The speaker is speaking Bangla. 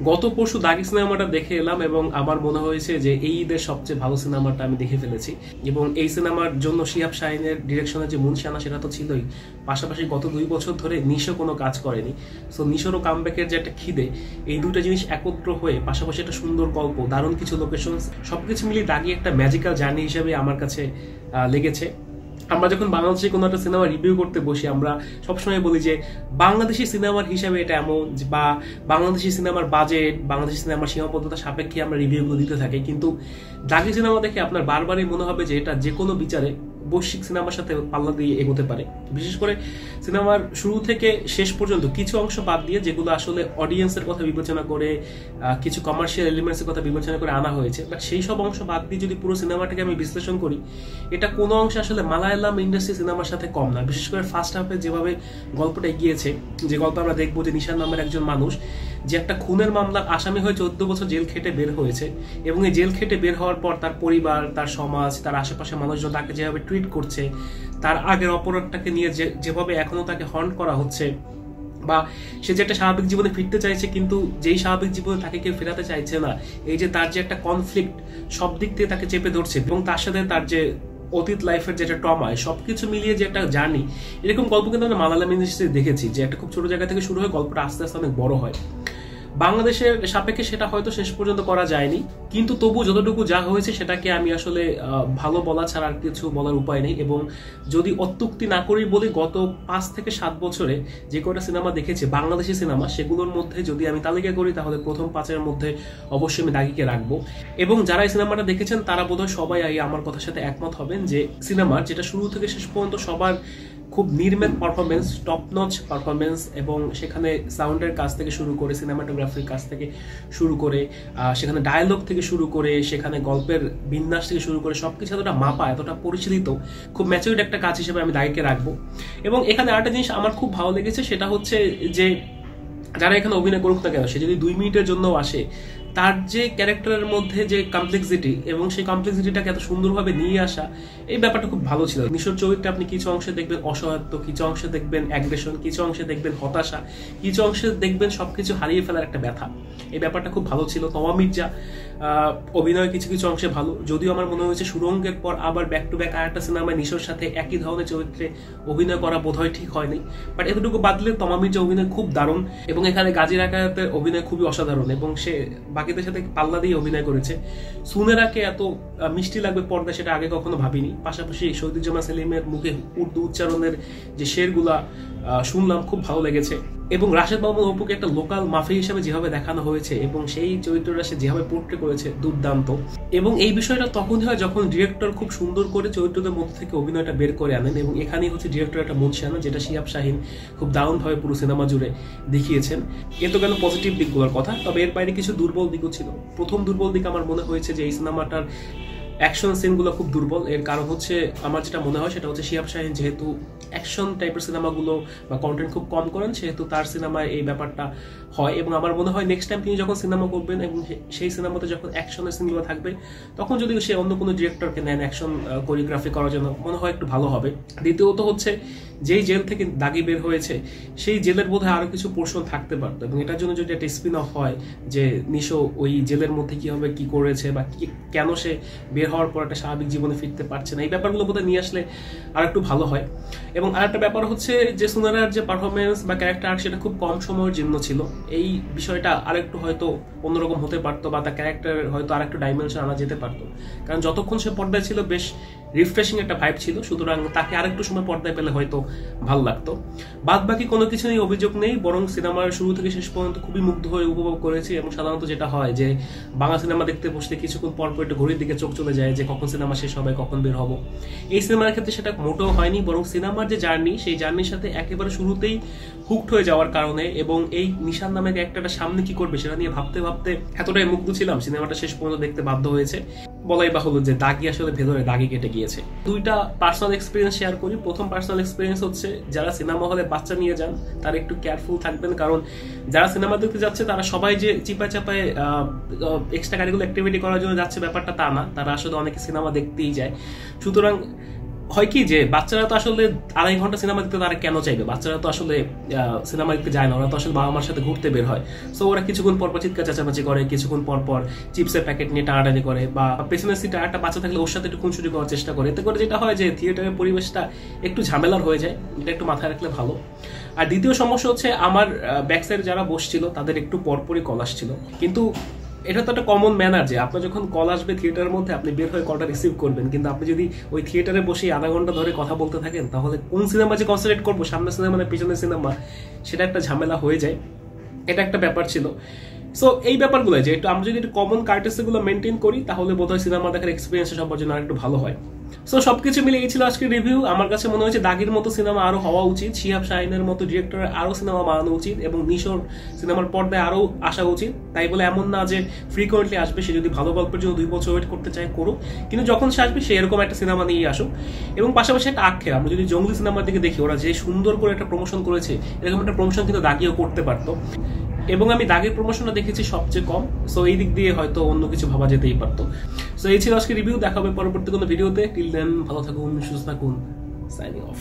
গত পরশু দাগি সিনেমাটা দেখে এলাম এবং আমার মনে হয়েছে যে এই ঈদের সবচেয়ে ভালো সিনেমাটা আমি দেখে ফেলেছি। এবং এই সিনেমার জন্য শিহাব শাহিনের ডিরেকশনের যে মুনশানা সেটা তো ছিলই, পাশাপাশি গত 2 বছর ধরে নিশো কোনো কাজ করেনি। সো নিশোরও কামব্যাকের যে একটা খিদে, এই দুটো জিনিস একত্র হয়ে পাশাপাশি একটা সুন্দর গল্প, দারুণ কিছু লোকেশন, সবকিছু মিলিয়ে দাগি একটা ম্যাজিক্যাল জার্নি হিসেবে আমার কাছে লেগেছে। আমরা যখন বাংলাদেশে কোনো একটা সিনেমা রিভিউ করতে বসি, আমরা সবসময় বলি যে বাংলাদেশি সিনেমার হিসাবে এটা এমন, বা বাংলাদেশি সিনেমার বাজেট, বাংলাদেশি সিনেমার সীমাবদ্ধতা সাপেক্ষে আমরা রিভিউগুলো দিতে থাকি। কিন্তু দাগি সিনেমা দেখে আপনার বারবারই মনে হবে যে এটা যে কোনো বিচারে বৈশ্বিক সিনেমার সাথে পাল্লা দিয়ে এগোতে পারে। বিশেষ করে সিনেমার শুরু থেকে শেষ পর্যন্ত কিছু অংশ বাদ দিয়ে, যেগুলো আসলে অডিয়েন্সের কথা বিবেচনা করে, কিছু কমার্শিয়াল এলিমেন্টসের কথা বিবেচনা করে আনা হয়েছে, বাট সেই সব অংশ বাদ দিয়ে যদি পুরো সিনেমাটাকে আমি বিশ্লেষণ করি, এটা কোনো অংশে আসলে মালায়ালাম ইন্ডাস্ট্রি সিনেমার সাথে কম না। বিশেষ করে ফার্স্ট হাফে যেভাবে গল্পটা এগিয়েছে, যে গল্প আমরা দেখবো যে নিশান নামের একজন মানুষ যে একটা খুনের মামলার আসামি হয়ে 14 বছর জেল খেটে বের হয়েছে, এবং এই জেল খেটে বের হওয়ার পর তার পরিবার, তার সমাজ, তার আশেপাশে মানুষজন তাকে যেভাবে ট্রিট করছে, তার আগের অপরাধটাকে নিয়ে যেভাবে এখনো তাকে হন্ট করা হচ্ছে, বা সে যে একটা স্বাভাবিক জীবনে ফিরতে চাইছে কিন্তু যেই স্বাভাবিক জীবনে তাকে কেউ ফেরাতে চাইছে না, এই যে তার যে একটা কনফ্লিক্ট সব দিক থেকে তাকে চেপে ধরছে, এবং তার সাথে তার যে অতীত লাইফের যেটা ট্রমা, সবকিছু মিলিয়ে যে একটা জার্নি, এরকম গল্প কিন্তু আমরা মালায়ালাম ইন্ডাস্ট্রিতে দেখেছি, যে একটা খুব ছোট জায়গা থেকে শুরু হয়ে গল্পটা আস্তে আস্তে অনেক বড় হয়। বাংলাদেশের সাপেক্ষে সেটা হয়তো শেষ পর্যন্ত করা যায়নি, কিন্তু তবু যতটুকু যা হয়েছে সেটাকে আমি আসলে ভালো বলা ছাড়া আর কিছু বলার উপায় নেই। এবং যদি অত্যুক্তি না করি বলি, গত 5 থেকে 7 বছরে যে কয়টা সিনেমা দেখেছি বাংলাদেশি সিনেমা, সেগুলোর মধ্যে যদি আমি তালিকা করি তাহলে প্রথম 5-এর মধ্যে অবশ্যই আমি দাগিকে রাখবো। এবং যারা এই সিনেমাটা দেখেছেন তারা বোধহয় সবাই আমার কথার সাথে একমত হবেন যে সিনেমার যেটা শুরু থেকে শেষ পর্যন্ত সবার খুব নির্মেল পারফরমেন্স, টপ নচ পারফরমেন্স, এবং সেখানে সাউন্ডের কাজ থেকে শুরু করে, সিনেমাটোগ্রাফির কাজ থেকে শুরু করে, সেখানে ডায়ালগ থেকে শুরু করে, সেখানে গল্পের বিন্যাস থেকে শুরু করে সবকিছু এতটা মাপা, এতটা পরিচালিত, খুব ম্যাচিউরড একটা কাজ হিসেবে আমি দাগিকে রাখবো। এবং এখানে আরেকটা জিনিস আমার খুব ভালো লেগেছে, সেটা হচ্ছে যে যারা এখানে অভিনয় করুক না কেন, সে যদি 2 মিনিটের জন্য আসে, তার যে ক্যারেক্টারের মধ্যে যে কমপ্লেক্সিটি, এবং সেই কমপ্লেক্সিটিটাকে এত সুন্দরভাবে নিয়ে আসা, এই ব্যাপারটা খুব ভালো ছিল। নিশোর চরিত্রে আপনি কিছু অংশে দেখবেন অসহায়ত্ব, কিছু অংশে দেখবেন অ্যাগ্রেশন, কিছু অংশে দেখবেন হতাশা, কিছু অংশে দেখবেন সবকিছু হারিয়ে ফেলার একটা ব্যথা। এই ব্যাপারটা খুব ভালো ছিল। তমা মির্জা অভিনয় কিছু কিছু অংশে ভালো, যদিও আমার মনে হয়েছে সুরঙ্গের পর আবার ব্যাক টু ব্যাক আরেকটা সিনেমায় নিশোর সাথে একই ধরনের চরিত্রে অভিনয় করা বোধহয় ঠিক হয়নি। বাট এতটুকু বাদ দিলে তমা মির্জা অভিনয় খুব দারুণ, এবং এখানে গাজী রাকায়াতের অভিনয় খুবই অসাধারণ, এবং সে বাকিদের সাথে পাল্লা দিয়ে অভিনয় করেছে। সুনেরাকে এত মিষ্টি লাগবে পর্দায় সেটা আগে কখনো ভাবিনি। পাশাপাশি শহীদুজ্জামান সেলিমের মুখে উর্দু উচ্চারণের যে শেরগুলা শুনলাম, খুব ভালো লেগেছে। এবং রাশেদ মাহমুদ অপুকে একটা লোকাল মাফি হিসেবে যেভাবে দেখানো হয়েছে, এবং সেই চরিত্রটা সে যেভাবে পোর্ট্রে করেছে, দুর্দান্ত। এবং এই বিষয়টা তখনই হয় যখন ডিরেক্টর খুব সুন্দর করে চরিত্রদের মধ্যে থেকে অভিনয়টা বের করে আনেন, এবং এখানেই হচ্ছে ডিরেক্টর একটা মুনশানা, যেটা শিহাব শাহিন খুব দারুণভাবে পুরো সিনেমা জুড়ে দেখিয়েছেন। এ তো গেল পজিটিভ দিকগুলোর কথা, তবে এর বাইরে কিছু দুর্বল দিকও ছিল। প্রথম দুর্বল দিক আমার মনে হয়েছে যে এই সিনেমাটার অ্যাকশন সিনগুলো খুব দুর্বল। এর কারণ হচ্ছে, আমার যেটা মনে হয় সেটা হচ্ছে, শিহাব শাহিন যেহেতু অ্যাকশন টাইপের সিনেমাগুলো বা কন্টেন্ট খুব কম করেন, সেহেতু তার সিনেমায় এই ব্যাপারটা হয়। এবং আমার মনে হয় নেক্সট টাইম তিনি যখন সিনেমা করবেন এবং সেই সিনেমাতে যখন অ্যাকশনের সিনগুলো থাকবে, তখন যদি সে অন্য কোনো ডিরেক্টরকে নেন অ্যাকশন কোরিওগ্রাফি করার জন্য, মনে হয় একটু ভালো হবে। দ্বিতীয়ত হচ্ছে, যেই জেল থেকে দাগি বের হয়েছে, সেই জেলের বোধহয় আরো কিছু পোর্শন থাকতে পারতো, এবং এটার জন্য যদি একটা স্পিন অফ হয় যে নিশো ওই জেলের মধ্যে কিভাবে কি করেছে, বা কেন সে বের হওয়ার পর একটা স্বাভাবিক জীবনে ফিরতে পারছে না, এই ব্যাপারগুলো বোধহয় নিয়ে আসলে আর একটু ভালো হয়। এবং আরেকটা ব্যাপার হচ্ছে যে সুনারার যে পারফরমেন্স বা ক্যারেক্টার আর্ক, সেটা খুব কম সময়ের জন্য ছিল। এই বিষয়টা আরেকটু হয়তো অন্যরকম হতে পারতো, বা তার ক্যারেক্টার হয়তো আরেকটু ডাইমেনশন আনা যেতে পারতো, কারণ যতক্ষণ সে পর্দায় ছিল বেশ রিফ্রেশিং একটা ভাইব ছিল। সুতরাং তাকে আরেকটু সময় পর্দায় পেলে হয়তো ভালো লাগতো। বাদ বাকি কোনো কিছু নিয়ে অভিযোগ নেই, বরং সিনেমার শুরু থেকে শেষ পর্যন্ত খুবই মুগ্ধ হয়ে উপভোগ করেছি। এবং সাধারণত যেটা হয় যে বাংলা সিনেমা দেখতে বসলে কিছুক্ষণ পর পর একটু ঘড়ির দিকে চোখ চলে যায় যে কখন সিনেমা শেষ হবে, কখন বের হবো। এই সিনেমার ক্ষেত্রে সেটা মোটেও হয়নি, বরং সিনেমার যে জার্নি, সেই জার্নির সাথে একেবারে শুরুতেই হুকড হয়ে যাওয়ার কারণে, এবং এই নিশান নামে একটা সামনে কি করবে সেটা নিয়ে ভাবতে ভাবতে এতটাই মুগ্ধ ছিলাম, সিনেমাটা শেষ পর্যন্ত দেখতে বাধ্য হয়েছে। বলাই বাহুল্য যে দাগি আসলে ভেতরে দাগি কেটে গিয়েছে। দুইটা পার্সোনাল এক্সপিরিয়েন্স শেয়ার করি। প্রথম পার্সোনাল এক্সপিরিয়েন্স হচ্ছে, যারা সিনেমা হলে বাচ্চা নিয়ে যান তারা একটু কেয়ারফুল থাকবেন, কারণ যারা সিনেমা দেখতে যাচ্ছে তারা সবাই যে চিপায় চাপায় এক্সট্রা কারিকুলার অ্যাক্টিভিটি করার জন্য যাচ্ছে ব্যাপারটা তা না, তারা আসলে অনেকে সিনেমা দেখতেই যায়। সুতরাং হয় কি যে বাচ্চারা তো আসলে 2.5 ঘন্টা সিনেমা দেখতে তারা কেন চাইবে? বাচ্চারা তো আসলে সিনেমা দেখতে যায় না, ওরা তো আসলে বাবা মার সাথে ঘুরতে বের হয়। সো ওরা কিছুক্ষণ পর পর চিৎকার চেঁচামেচি করে, কিছুক্ষণ পর পর চিপসের প্যাকেট নিয়ে টানাটানি করে, বা পেছনের সিটে একটা বাচ্চা থাকলে ওর সাথে একটু খুনসুটি করার চেষ্টা করে। এতে করে যেটা হয় যে থিয়েটারের পরিবেশটা একটু ঝামেলার হয়ে যায়, এটা একটু মাথায় রাখলে ভালো। আর দ্বিতীয় সমস্যা হচ্ছে আমার ব্যাক সাইডে যারা বসছিল তাদের একটু পরপরই কল আসছিল। কিন্তু এটা তো একটা কমন ম্যানার যে আপনার যখন কল আসবে থিয়েটারের মধ্যে আপনি বের হয়ে কলটা রিসিভ করবেন, কিন্তু আপনি যদি ওই থিয়েটারে বসে আধা ঘন্টা ধরে কথা বলতে থাকেন তাহলে কোন সিনেমা যে কনসেন্ট্রেট করবো, সামনের সিনেমা না পিছনের সিনেমা, সেটা একটা ঝামেলা হয়ে যায়। এটা একটা ব্যাপার ছিল। সো এই ব্যাপারগুলো যে একটু আমরা যদি একটু কমন কার্টেসিগুলো মেনটেন করি তাহলে বোধহয় সিনেমা দেখার এক্সপিরিয়েন্স সবার জন্য আরেকটু ভালো হয়। সো সবকিছু মিলে এই ছিল আজকের রিভিউ। আমার কাছে মনে হয়েছে দাগির মতো সিনেমা আরো হওয়া উচিত, শিহাব শাহিনের মতো ডিরেক্টরের আরো সিনেমা বানানো উচিত, এবং নিশোর সিনেমার পর্দায় আরো আসা উচিত। তাই বলে এমন না যে ফ্রিকোয়েন্টলি আসবে, সে যদি ভালো গল্পের জন্য 2 বছর ওয়েট করতে চায় করুক, কিন্তু যখন সে আসবে সে এরকম একটা সিনেমা নিয়ে আসুক। এবং পাশাপাশি একটা আক্ষেপ, আমরা যদি জঙ্গলি সিনেমার দিকে দেখি, ওরা যে সুন্দর করে একটা প্রমোশন করেছে, এরকম একটা প্রমোশন কিন্তু দাগিও করতে পারতো। এবং আমি দাগের প্রমোশনটা দেখেছি সবচেয়ে কম। সো এই দিক দিয়ে হয়তো অন্য কিছু ভাবা যেতেই পারতো। সো এই ছিল আজকে রিভিউ। দেখা হবে পরবর্তী কোনো ভিডিওতে। টিল দেন ভালো থাকুন, সুস্থ থাকুন। Signing off.